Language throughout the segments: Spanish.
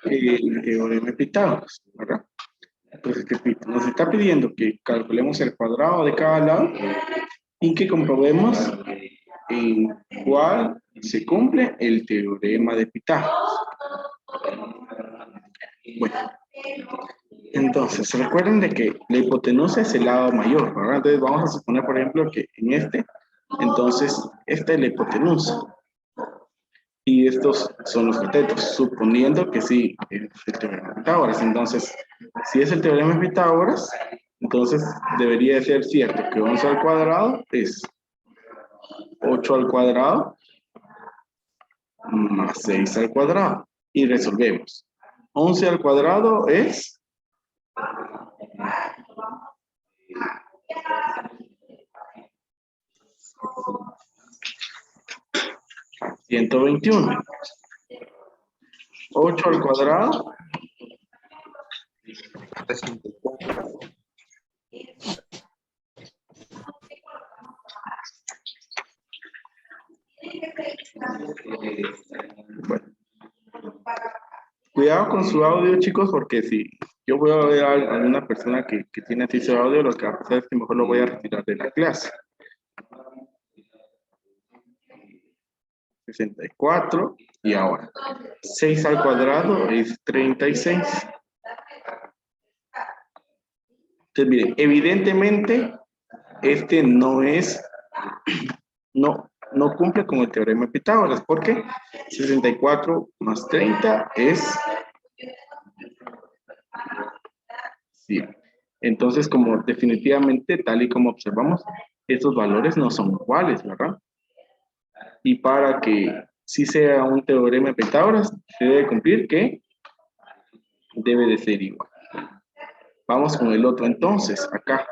el teorema de Pitágoras, ¿verdad? Entonces, repito, nos está pidiendo que calculemos el cuadrado de cada lado y que comprobemos en cuál se cumple el teorema de Pitágoras. Bueno, entonces, recuerden de que la hipotenusa es el lado mayor, ¿verdad? Entonces, vamos a suponer, por ejemplo, que en entonces, esta es la hipotenusa. Y estos son los catetos, suponiendo que sí es el teorema de Pitágoras. Entonces, si es el teorema de Pitágoras, entonces debería de ser cierto que 11 al cuadrado es 8 al cuadrado más 6 al cuadrado. Y resolvemos. 11 al cuadrado es 121. 8 al cuadrado 64. Bueno. Cuidado con su audio, chicos, porque si yo voy a ver a alguna persona que tiene así su audio, lo que va a pasar es que mejor lo voy a retirar de la clase. 64 y ahora 6 al cuadrado es 36. Entonces, miren, evidentemente este no es, no cumple con el teorema de Pitágoras, porque 64 más 30 es 100. Entonces, como definitivamente, tal y como observamos, estos valores no son iguales, ¿verdad? Y para que sí sea un teorema de Pitágoras, se debe cumplir que debe de ser igual. Vamos con el otro entonces, acá.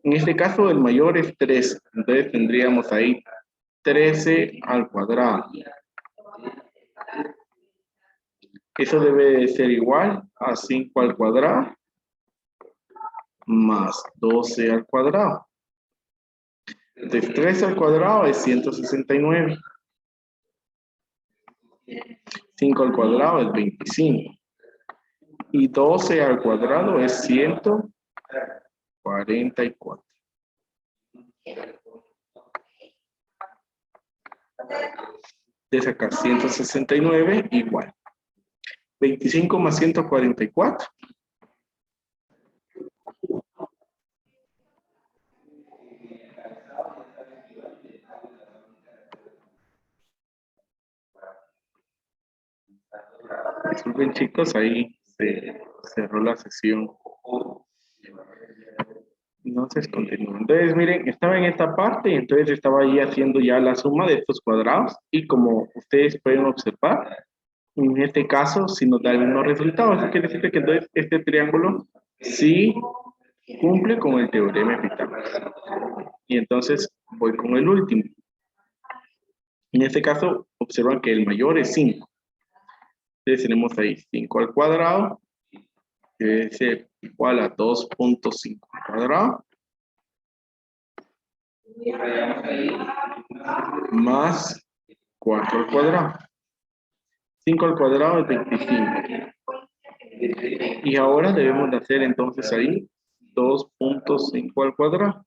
En este caso, el mayor es 13. Entonces tendríamos ahí 13 al cuadrado. Eso debe de ser igual a 5 al cuadrado más 12 al cuadrado. Entonces 13 al cuadrado es 169. 5 al cuadrado es 25. Y 12 al cuadrado es 144. De sacar 169 igual. 25 más 144. Disculpen, chicos, ahí se cerró la sesión. Entonces continúo. Entonces, miren, estaba en esta parte y entonces estaba ahí haciendo ya la suma de estos cuadrados y como ustedes pueden observar, en este caso, si nos da el mismo resultado, eso quiere decir que entonces este triángulo sí cumple con el teorema de Pitágoras. Y entonces voy con el último. En este caso, observan que el mayor es 5. Entonces tenemos ahí 5 al cuadrado, que debe ser igual a 2.5 al cuadrado, más 4 al cuadrado. 5 al cuadrado es 25. Y ahora debemos de hacer entonces ahí 2.5 al cuadrado.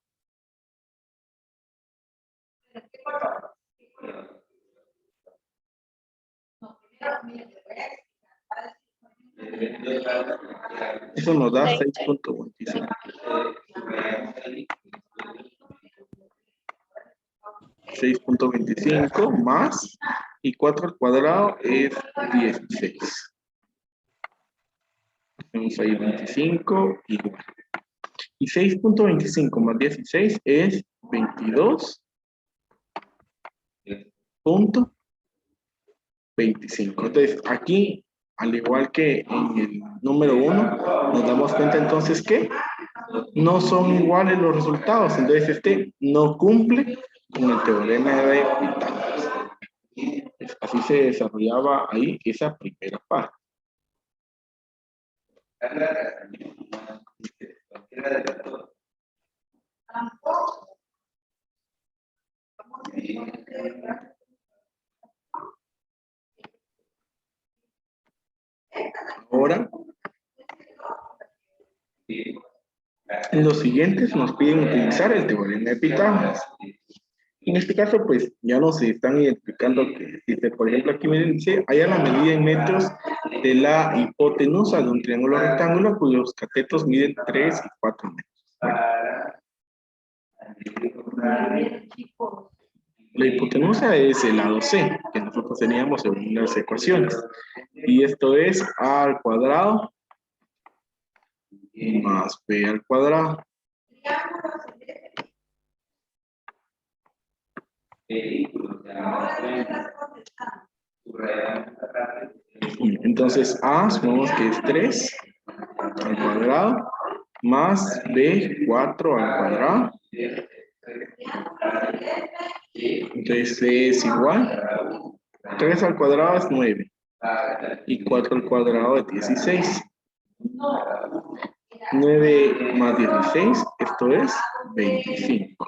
Eso nos da 6.25. 6.25 más, y 4 al cuadrado es 16. Tenemos ahí 25 igual. Y 6.25 más 16 es 22.25. Entonces, aquí, al igual que en el número 1, nos damos cuenta entonces que no son iguales los resultados. Entonces, este no cumple con el teorema de Pitágoras. Así se desarrollaba ahí esa primera parte. En los siguientes nos piden utilizar el teorema de Pitágoras. En este caso, pues ya nos están identificando que, dice, por ejemplo, aquí me dice, haya la medida en metros de la hipotenusa de un triángulo rectángulo cuyos catetos miden 3 y 4 metros. Bueno, la hipotenusa es el lado C, que nosotros teníamos en las ecuaciones. Y esto es A al cuadrado más B al cuadrado. Entonces A, sumamos que es 3 al cuadrado, más B, 4 al cuadrado. Entonces C es igual. 3 al cuadrado es 9. Y 4 al cuadrado es 16. 9 más 16, esto es 25.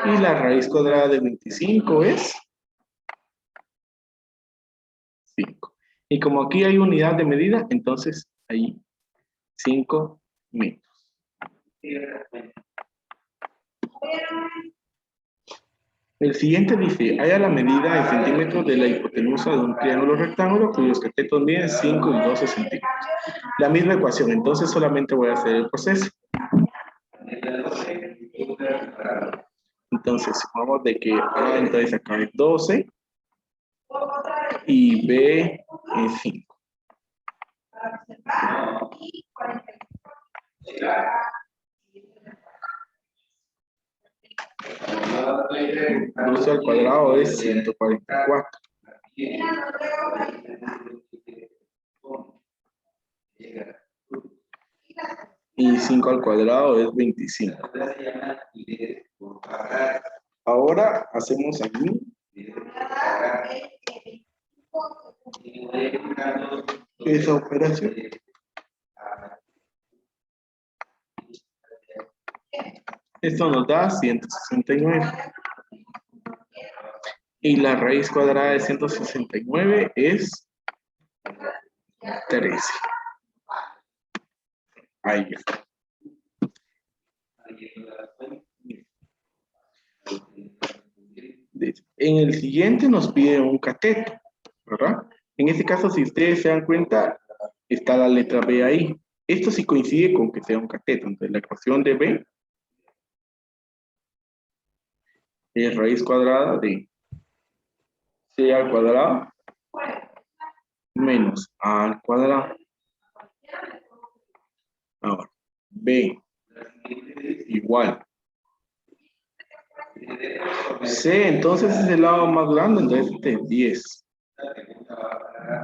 Y la raíz cuadrada de 25 es 5. Y como aquí hay unidad de medida, entonces hay 5 metros. El siguiente dice, haya la medida en centímetros de la hipotenusa de un triángulo rectángulo cuyos catetos miden 5 y 12 centímetros. La misma ecuación, entonces solamente voy a hacer el proceso. Entonces, vamos de que A, entonces acá es 12 y B es 5. 12 al cuadrado es 144. Y 5 al cuadrado es 25. Ahora hacemos aquí esa operación. Esto nos da 169. Y la raíz cuadrada de 169 es 13. Ahí está. En el siguiente nos pide un cateto, ¿verdad? En este caso, si ustedes se dan cuenta, está la letra B ahí. Esto sí coincide con que sea un cateto. Entonces, la ecuación de B es raíz cuadrada de C al cuadrado menos A al cuadrado. Ahora, B igual. C, entonces es el lado más grande, entonces este es 10.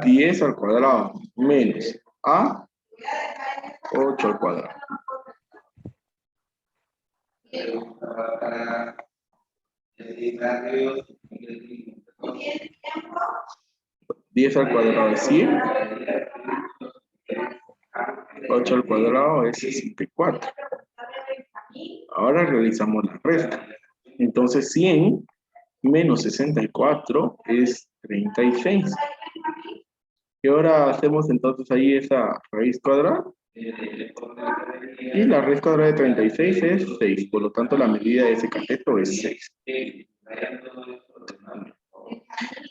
10 al cuadrado menos A, 8 al cuadrado. 10 al cuadrado es 100. 8 al cuadrado es 64. Ahora realizamos la resta. Entonces 100 menos 64 es 36. Y ahora hacemos entonces ahí esa raíz cuadrada. Y la raíz cuadrada de 36 es 6. Por lo tanto, la medida de ese cateto es 6.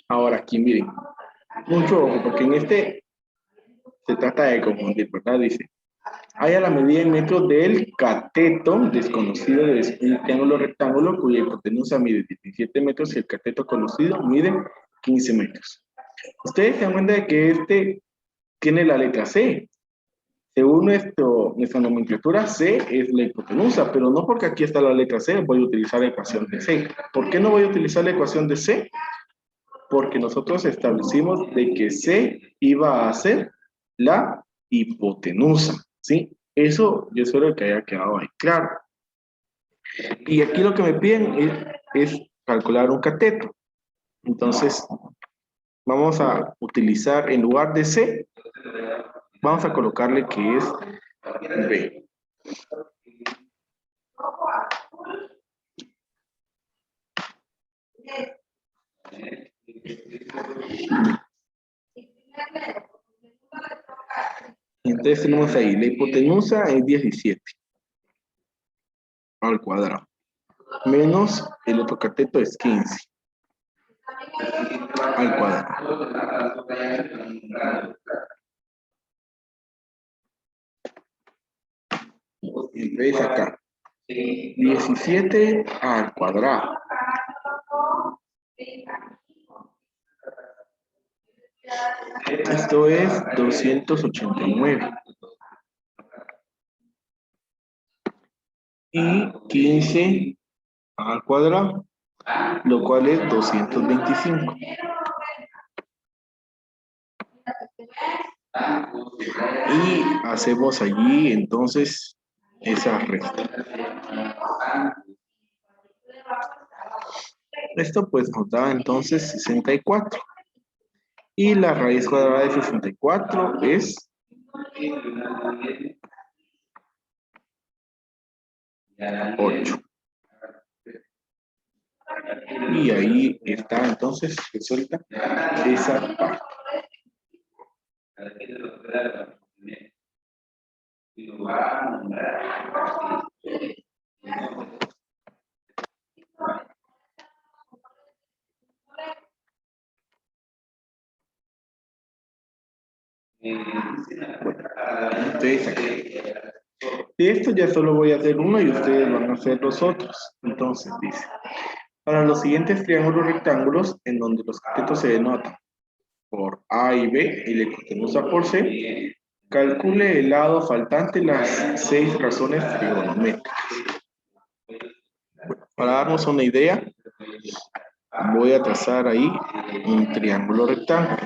Ahora aquí miren. Mucho ojo, porque en este se trata de confundir, ¿verdad? Dice, haya la medida en metros del cateto desconocido de un triángulo rectángulo cuya hipotenusa mide 17 metros y el cateto conocido mide 15 metros. Ustedes se dan cuenta de que este tiene la letra C. Según nuestra nomenclatura, C es la hipotenusa, pero no porque aquí está la letra C voy a utilizar la ecuación de C. ¿Por qué no voy a utilizar la ecuación de C? Porque nosotros establecimos de que C iba a ser la hipotenusa, ¿sí? Eso yo espero que haya quedado ahí claro. Y aquí lo que me piden es calcular un cateto. Entonces, vamos a utilizar, en lugar de C, vamos a colocarle que es B. Entonces tenemos ahí, la hipotenusa es 17. al cuadrado. Menos el otro cateto es 15 al cuadrado. Entonces acá, 17 al cuadrado. Esto es 289. Y 15 al cuadrado, lo cual es 225. Y hacemos allí entonces esa resta. Esto pues nos da entonces 64. Y la raíz cuadrada de 64 es 8. Y ahí está entonces resuelta esa parte. Entonces aquí. De esto ya solo voy a hacer uno y ustedes van a hacer los otros. Entonces dice, para los siguientes triángulos rectángulos en donde los catetos se denotan por A y B y la hipotenusa por C, calcule el lado faltante en las 6 razones trigonométricas. Bueno, para darnos una idea, voy a trazar ahí un triángulo rectángulo.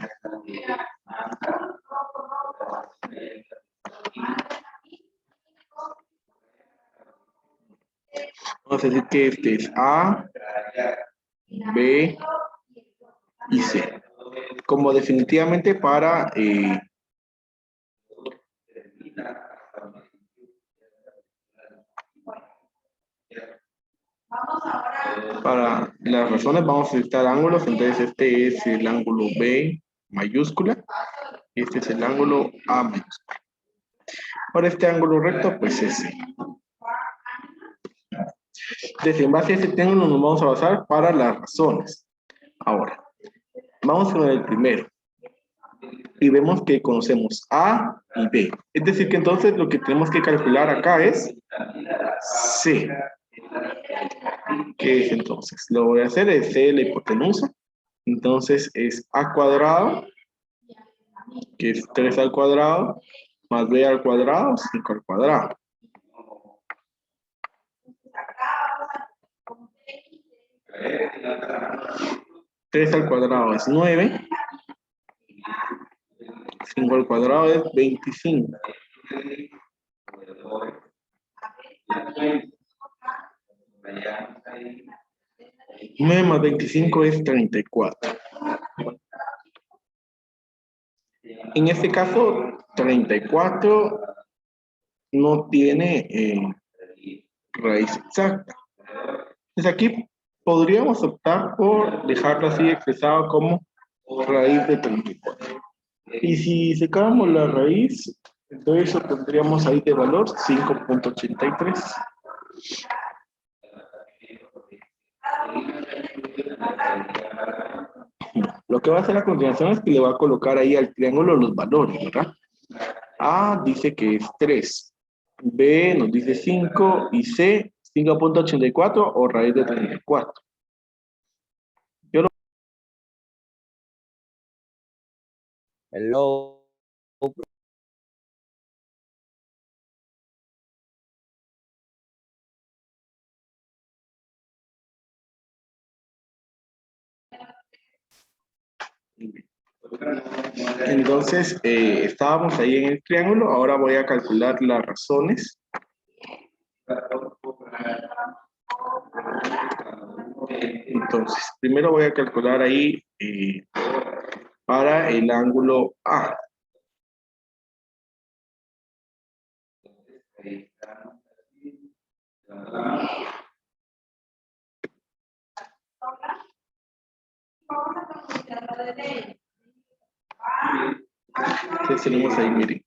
Vamos a decir que este es A, B y C. Como definitivamente para las razones vamos a necesitar ángulos, entonces este es el ángulo B mayúscula y este es el ángulo A mayúscula. Para este ángulo recto, pues es C. Entonces, en base a este triángulo nos vamos a basar para las razones. Ahora, vamos con el primero. Y vemos que conocemos A y B. Es decir, que entonces lo que tenemos que calcular acá es C. ¿Qué es entonces? Lo voy a hacer es C la hipotenusa. Entonces es A cuadrado, que es 3 al cuadrado, más B al cuadrado, 5 al cuadrado. 3 al cuadrado es 9. 5 al cuadrado es 25. 9 más 25 es 34. En este caso, 34 no tiene raíz exacta. Entonces aquí podríamos optar por dejarlo así expresado como raíz de 34. Y si sacáramos la raíz, entonces obtendríamos ahí de valor 5.83. Lo que va a hacer a continuación es que le va a colocar ahí al triángulo los valores, ¿verdad? A dice que es 3, B nos dice 5 y C 5.84 o raíz de 34. Hello. Entonces, estábamos ahí en el triángulo, ahora voy a calcular las razones. Entonces, primero voy a calcular ahí para el ángulo A. Entonces tenemos ahí, miren.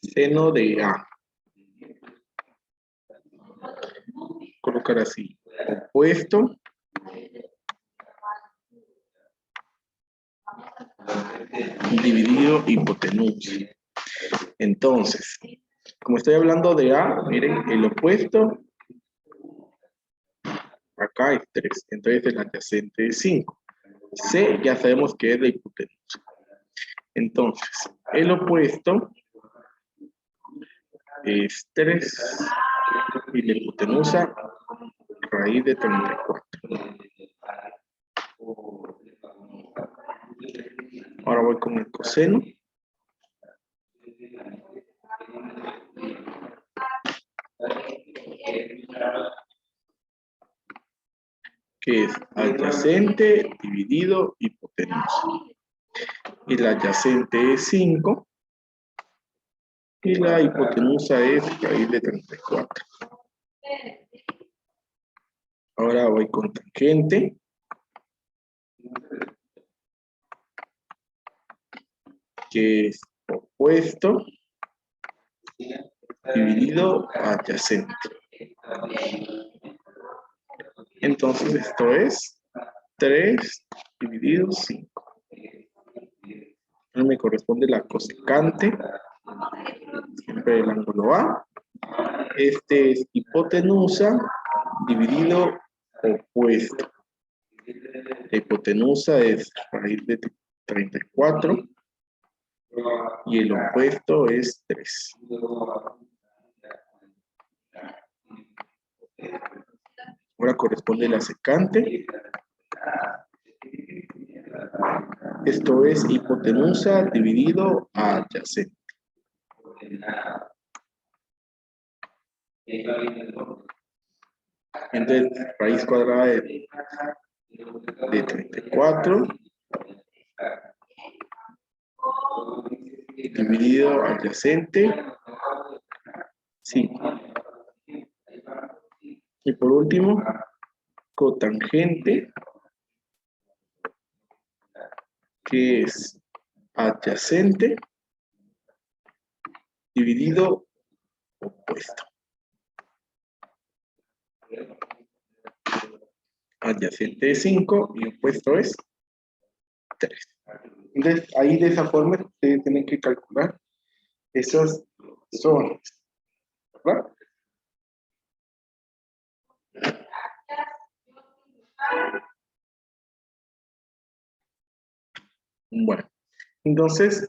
Seno de A. Colocar así. Opuesto. Dividido hipotenusa. Entonces, como estoy hablando de A, miren, el opuesto acá es 3, entonces el adyacente es 5. C ya sabemos que es la hipotenusa. Entonces, el opuesto es 3 y la hipotenusa raíz de 34. Ahora voy con el coseno. Que es adyacente dividido hipotenusa. Y la adyacente es 5 y la hipotenusa es raíz de 34. Ahora voy con tangente. Que es opuesto dividido adyacente. Entonces esto es 3 dividido 5. Ahora me corresponde la cosecante, siempre el ángulo A. Este es hipotenusa dividido opuesto. La hipotenusa es raíz de 34 y el opuesto es 3. Ahora corresponde la secante. Esto es hipotenusa dividido adyacente. Entonces, raíz cuadrada de 34 dividido adyacente 5. Y por último, cotangente, que es adyacente dividido opuesto. Adyacente es 5 y opuesto es 3. Entonces, ahí de esa forma ustedes tienen que calcular esas zonas, ¿verdad? Bueno, entonces,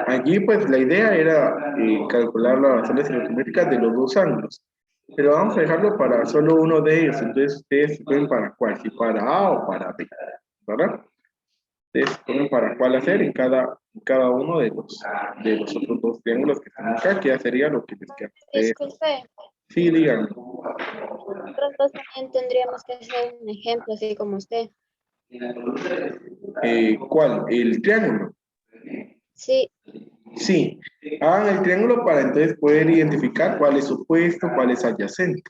allí pues la idea era calcular las razones geométricas de los dos ángulos, pero vamos a dejarlo para solo uno de ellos, entonces ustedes ven para cuál, si para A o para B, ¿verdad? Ustedes ponen para cuál hacer en cada uno de los otros dos triángulos que están acá, que ya sería lo que les queda. Disculpe, Sí, díganme. nosotros también tendríamos que hacer un ejemplo así como usted. ¿Cuál? ¿El triángulo? Sí, Sí, hagan el triángulo para entonces poder identificar cuál es opuesto, cuál es adyacente.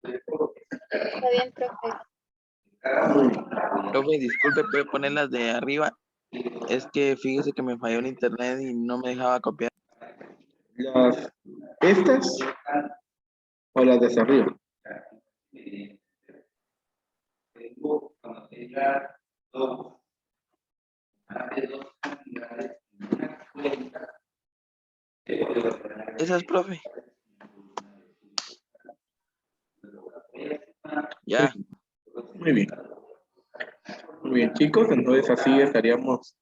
está bien, profe. Muy bien. Profe, disculpe, ¿puede ponerlas de arriba? Es que fíjese que me falló el internet y no me dejaba copiar. ¿Estas o las de hacia arriba? Esas, profe. Ya. Muy bien. Muy bien, chicos, entonces así estaríamos